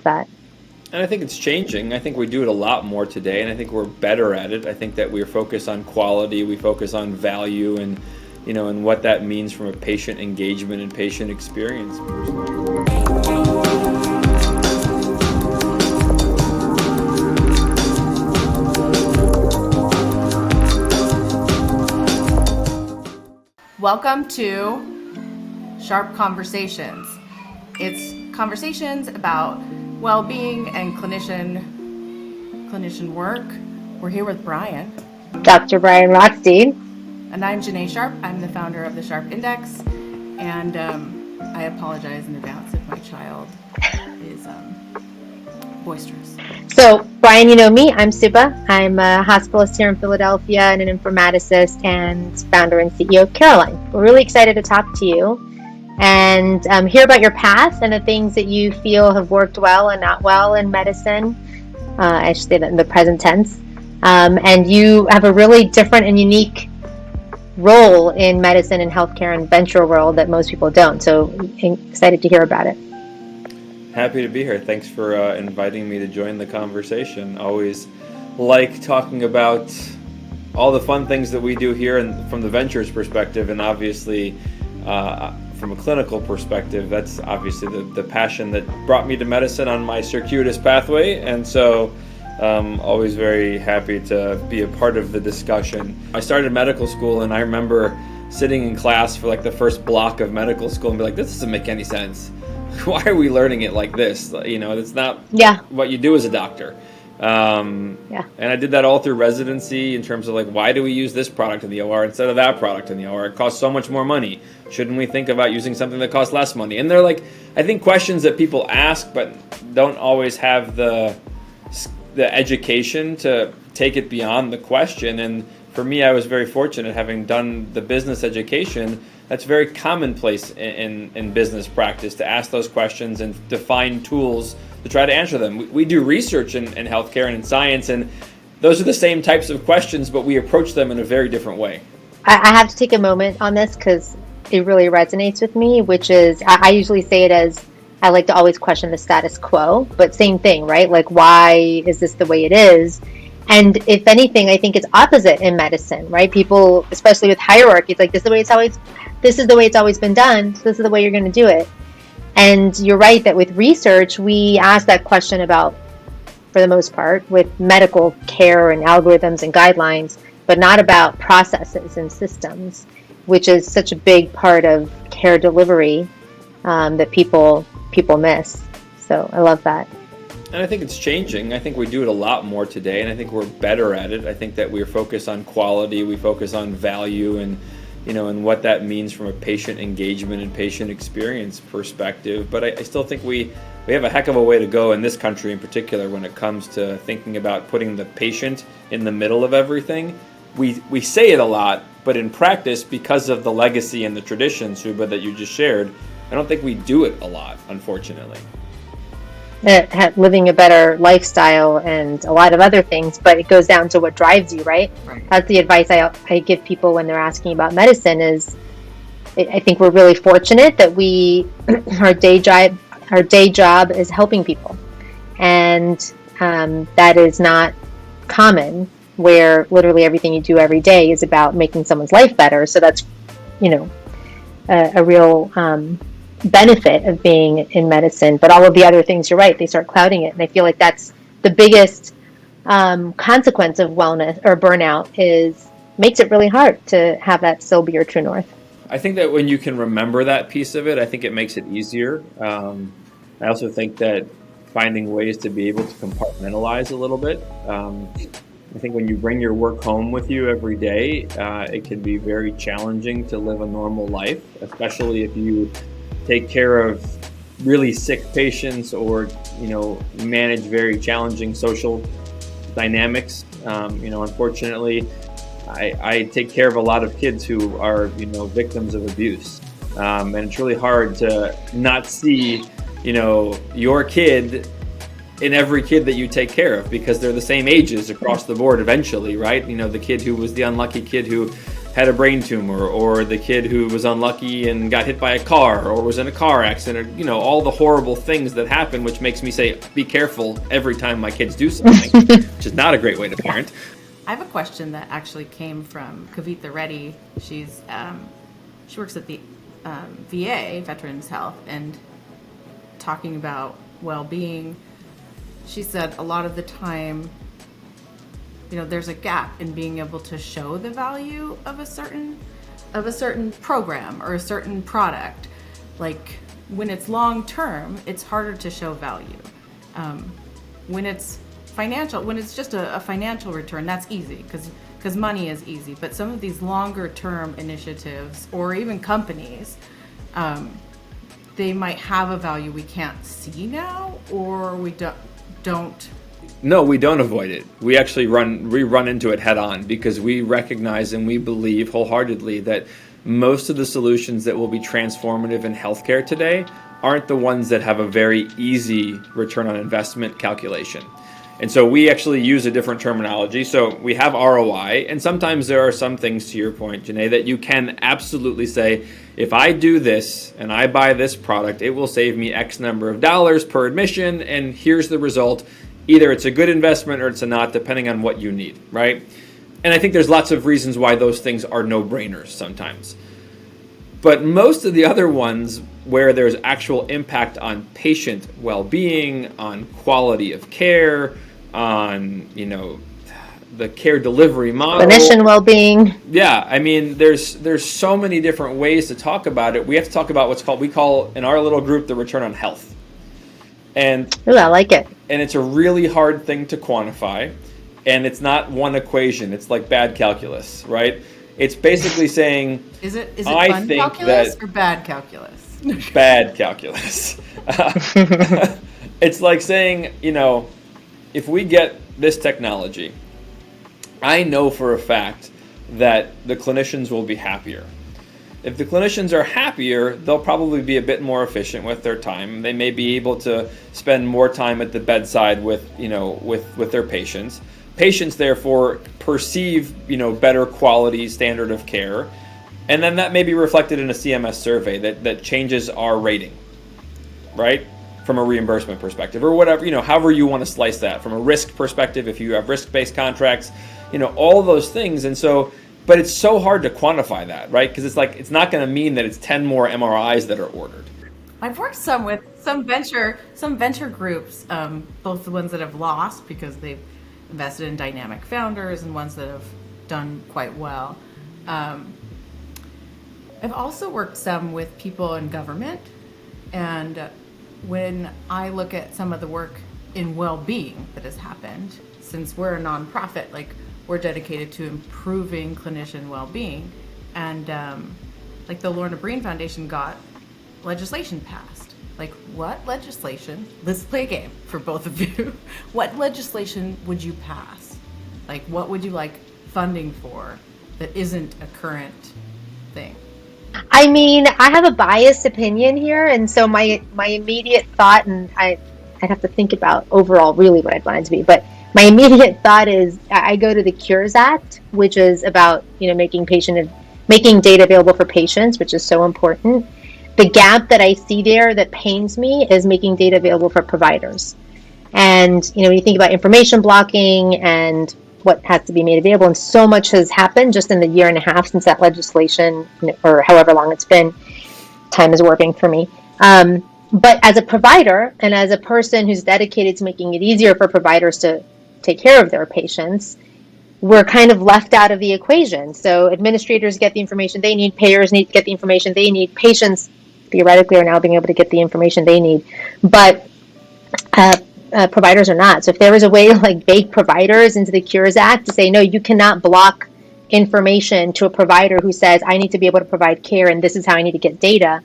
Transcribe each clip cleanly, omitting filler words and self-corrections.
that. And I think it's changing. I think we do it a lot more today, and I think we're better at it. I think that we focus on quality, we focus on value, and and what that means from a patient engagement and patient experience perspective. Welcome to Sharp Conversations. It's conversations about well-being and clinician work. We're here with Brian. Dr. Brian Rothstein. And I'm Janae Sharp. I'm the founder of the Sharp Index. And I apologize in advance if my child is boisterous. So, Brian, you know me. I'm Subha. I'm a hospitalist here in Philadelphia and an informaticist and founder and CEO of Caroline. We're really excited to talk to you and hear about your path and the things that you feel have worked well and not well in medicine. I should say that in the present tense. And you have a really different and unique role in medicine and healthcare and venture world that most people don't. So excited to hear about it. Happy to be here. Thanks for inviting me to join the conversation. Always like talking about all the fun things that we do here and from the ventures perspective, and obviously from a clinical perspective, that's obviously the passion that brought me to medicine on my circuitous pathway. And so always very happy to be a part of the discussion. I started medical school, and I remember sitting in class for like the first block of medical school and be like, this doesn't make any sense. Why are we learning it like this? It's not what you do as a doctor. And I did that all through residency in terms of like, why do we use this product in the OR instead of that product in the OR? It costs so much more money. Shouldn't we think about using something that costs less money? And they're like, I think questions that people ask but don't always have the education to take it beyond the question. And for me, I was very fortunate having done the business education. That's very commonplace in business practice to ask those questions and to find tools to try to answer them. We do research in healthcare and in science, and those are the same types of questions, but we approach them in a very different way. I have to take a moment on this because it really resonates with me, which is, I usually say it as, I like to always question the status quo, but same thing, right? Like, why is this the way it is? And if anything, I think it's opposite in medicine, right? People, especially with hierarchy, it's like, this is the way it's always been done. So this is the way you're going to do it. And you're right that with research, we ask that question about, for the most part, with medical care and algorithms and guidelines, but not about processes and systems, which is such a big part of care delivery that people miss. So I love that. And I think it's changing. I think we do it a lot more today, and I think we're better at it. I think that we focus on quality, we focus on value, and and what that means from a patient engagement and patient experience perspective. But I still think we have a heck of a way to go in this country in particular when it comes to thinking about putting the patient in the middle of everything. We say it a lot, but in practice, because of the legacy and the tradition, Subha, that you just shared, I don't think we do it a lot, unfortunately. Living a better lifestyle and a lot of other things, but it goes down to what drives you, right? That's the advice I give people when they're asking about medicine is, I think we're really fortunate that our day job is helping people. And that is not common, where literally everything you do every day is about making someone's life better. So that's, a real benefit of being in medicine. But all of the other things, you're right, they start clouding it. And I feel like that's the biggest consequence of wellness or burnout, is makes it really hard to have that still be your true north. I think that when you can remember that piece of it, I think it makes it easier. I also think that finding ways to be able to compartmentalize a little bit. I think when you bring your work home with you every day, it can be very challenging to live a normal life, especially if you take care of really sick patients or, manage very challenging social dynamics. Unfortunately, I take care of a lot of kids who are, victims of abuse. And it's really hard to not see, your kid in every kid that you take care of, because they're the same ages across the board eventually, right? The kid who was the unlucky kid who had a brain tumor, or the kid who was unlucky and got hit by a car or was in a car accident, or, all the horrible things that happen, which makes me say, be careful every time my kids do something, which is not a great way to parent. I have a question that actually came from Kavitha Reddy. She works at the VA, Veterans Health, and talking about well-being. She said a lot of the time, there's a gap in being able to show the value of a certain program or a certain product. Like when it's long-term, it's harder to show value. When it's financial, when it's just a financial return, that's easy because money is easy. But some of these longer-term initiatives or even companies, they might have a value we can't see now, or we don't. No, we don't avoid it. We actually run into it head on, because we recognize and we believe wholeheartedly that most of the solutions that will be transformative in healthcare today aren't the ones that have a very easy return on investment calculation. And so we actually use a different terminology. So we have ROI, and sometimes there are some things, to your point, Janae, that you can absolutely say, if I do this and I buy this product, it will save me X number of dollars per admission, and here's the result. Either it's a good investment or it's a not, depending on what you need, right? And I think there's lots of reasons why those things are no-brainers sometimes. But most of the other ones where there's actual impact on patient well-being, on quality of care, on, the care delivery model. Clinician well-being. Yeah, I mean, there's so many different ways to talk about it. We have to talk about we call in our little group the return on health. And Ooh, I like it. And it's a really hard thing to quantify, and it's not one equation. It's like bad calculus, right? It's basically saying, is it I fun think calculus that or bad calculus? Bad calculus. It's like saying, if we get this technology, I know for a fact that the clinicians will be happier. If the clinicians are happier, they'll probably be a bit more efficient with their time. They may be able to spend more time at the bedside with their patients. Patients, therefore, perceive, better quality standard of care. And then that may be reflected in a CMS survey that changes our rating, right? From a reimbursement perspective, or whatever, however you want to slice that. From a risk perspective, if you have risk-based contracts, all of those things. And so, but it's so hard to quantify that, right? Because it's not going to mean that it's 10 more MRIs that are ordered. I've worked some with some venture groups, both the ones that have lost because they've invested in dynamic founders and ones that have done quite well. I've also worked some with people in government, and when I look at some of the work in well-being that has happened, since we're a nonprofit, we're dedicated to improving clinician well-being, and the Lorna Breen Foundation got legislation passed. What legislation? Let's play a game for both of you. What legislation would you pass? What would you like funding for that isn't a current thing? I mean, I have a biased opinion here, and so my immediate thought, and I'd have to think about overall really what I'd want it to be, but my immediate thought is I go to the Cures Act, which is about making data available for patients, which is so important. The gap that I see there that pains me is making data available for providers. And when you think about information blocking and what has to be made available, and so much has happened just in the year and a half since that legislation, or however long it's been. Time is warping for me. But as a provider and as a person who's dedicated to making it easier for providers to take care of their patients, we're kind of left out of the equation. So administrators get the information they need, payers need to get the information they need, patients theoretically are now being able to get the information they need, but providers are not. So if there was a way to bake providers into the Cures Act to say, no, you cannot block information to a provider who says, I need to be able to provide care and this is how I need to get data,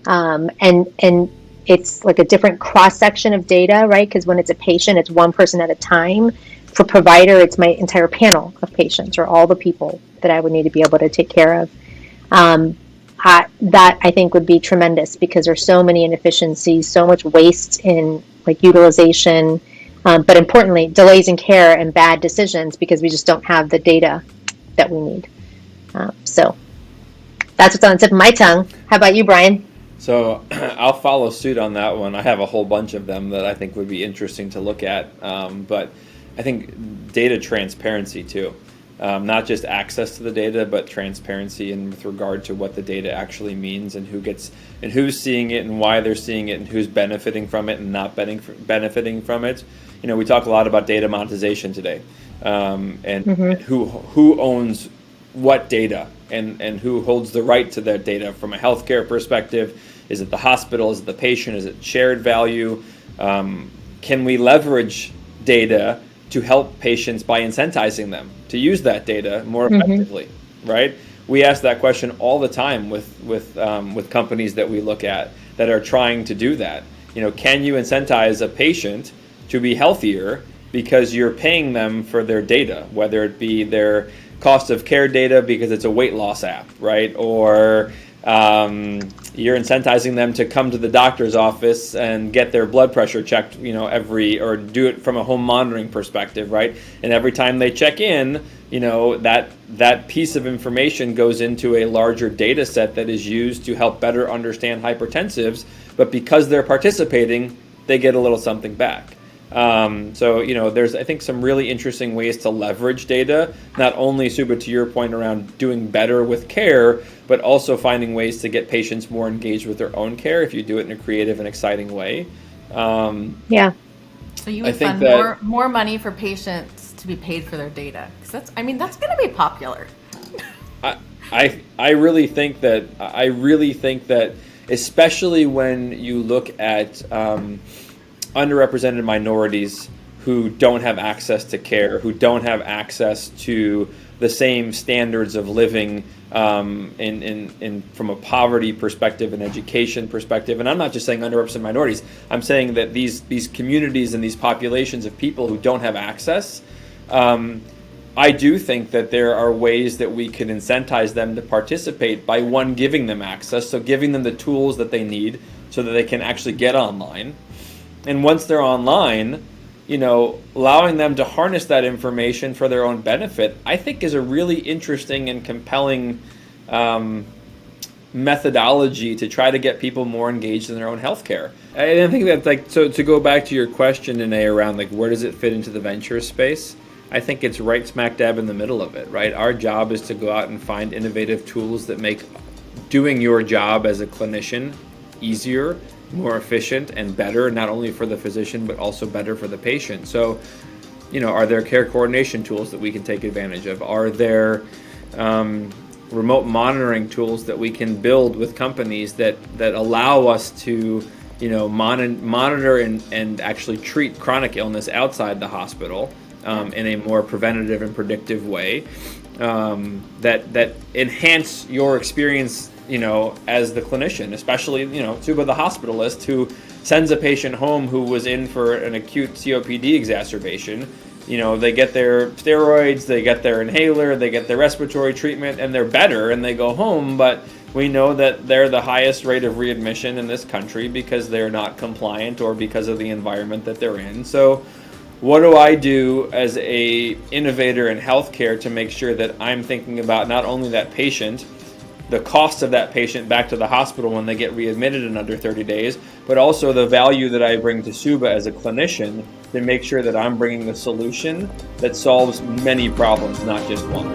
and it's a different cross-section of data, right? Because when it's a patient, it's one person at a time. For provider, it's my entire panel of patients, or all the people that I would need to be able to take care of. That I think would be tremendous, because there's so many inefficiencies, so much waste in utilization, but importantly, delays in care and bad decisions because we just don't have the data that we need. So that's what's on the tip of my tongue. How about you, Brian? So I'll follow suit on that one. I have a whole bunch of them that I think would be interesting to look at. But I think data transparency too. Not just access to the data, but transparency in with regard to what the data actually means and who's seeing it and why they're seeing it and who's benefiting from it and not benefiting from it. We talk a lot about data monetization today, and who owns what data and who holds the right to that data from a healthcare perspective. Is it the hospital? Is it the patient? Is it shared value? Can we leverage data to help patients by incentivizing them to use that data more effectively, right? We ask that question all the time with companies that we look at that are trying to do that. Can you incentivize a patient to be healthier because you're paying them for their data, whether it be their cost of care data because it's a weight loss app, right? Or you're incentivizing them to come to the doctor's office and get their blood pressure checked, or do it from a home monitoring perspective, right? And every time they check in, that piece of information goes into a larger data set that is used to help better understand hypertensives. But because they're participating, they get a little something back. There's, I think, some really interesting ways to leverage data, not only, Subha, to your point around doing better with care, but also finding ways to get patients more engaged with their own care if you do it in a creative and exciting way. Yeah. So you would fund more money for patients to be paid for their data, because that's going to be popular. I really think that especially when you look at underrepresented minorities who don't have access to care, who don't have access to the same standards of living in from a poverty perspective and education perspective. And I'm not just saying underrepresented minorities. I'm saying that these communities and these populations of people who don't have access, I do think that there are ways that we can incentivize them to participate by, one, giving them access, so giving them the tools that they need so that they can actually get online. And once they're online, allowing them to harness that information for their own benefit, I think is a really interesting and compelling methodology to try to get people more engaged in their own healthcare. And I think that, so to go back to your question, Janae, around where does it fit into the venture space? I think it's right smack dab in the middle of it, right? Our job is to go out and find innovative tools that make doing your job as a clinician easier, more efficient, and better, not only for the physician, but also better for the patient. So, are there care coordination tools that we can take advantage of? Are there remote monitoring tools that we can build with companies that allow us to, monitor and actually treat chronic illness outside the hospital in a more preventative and predictive way that enhance your experience, as the clinician, especially, Subha, the hospitalist who sends a patient home who was in for an acute COPD exacerbation. They get their steroids, they get their inhaler, they get their respiratory treatment, and they're better, and they go home. But we know that they're the highest rate of readmission in this country because they're not compliant or because of the environment that they're in. So what do I do as a innovator in healthcare to make sure that I'm thinking about not only that patient, the cost of that patient back to the hospital when they get readmitted in under 30 days, but also the value that I bring to Subha as a clinician to make sure that I'm bringing the solution that solves many problems, not just one.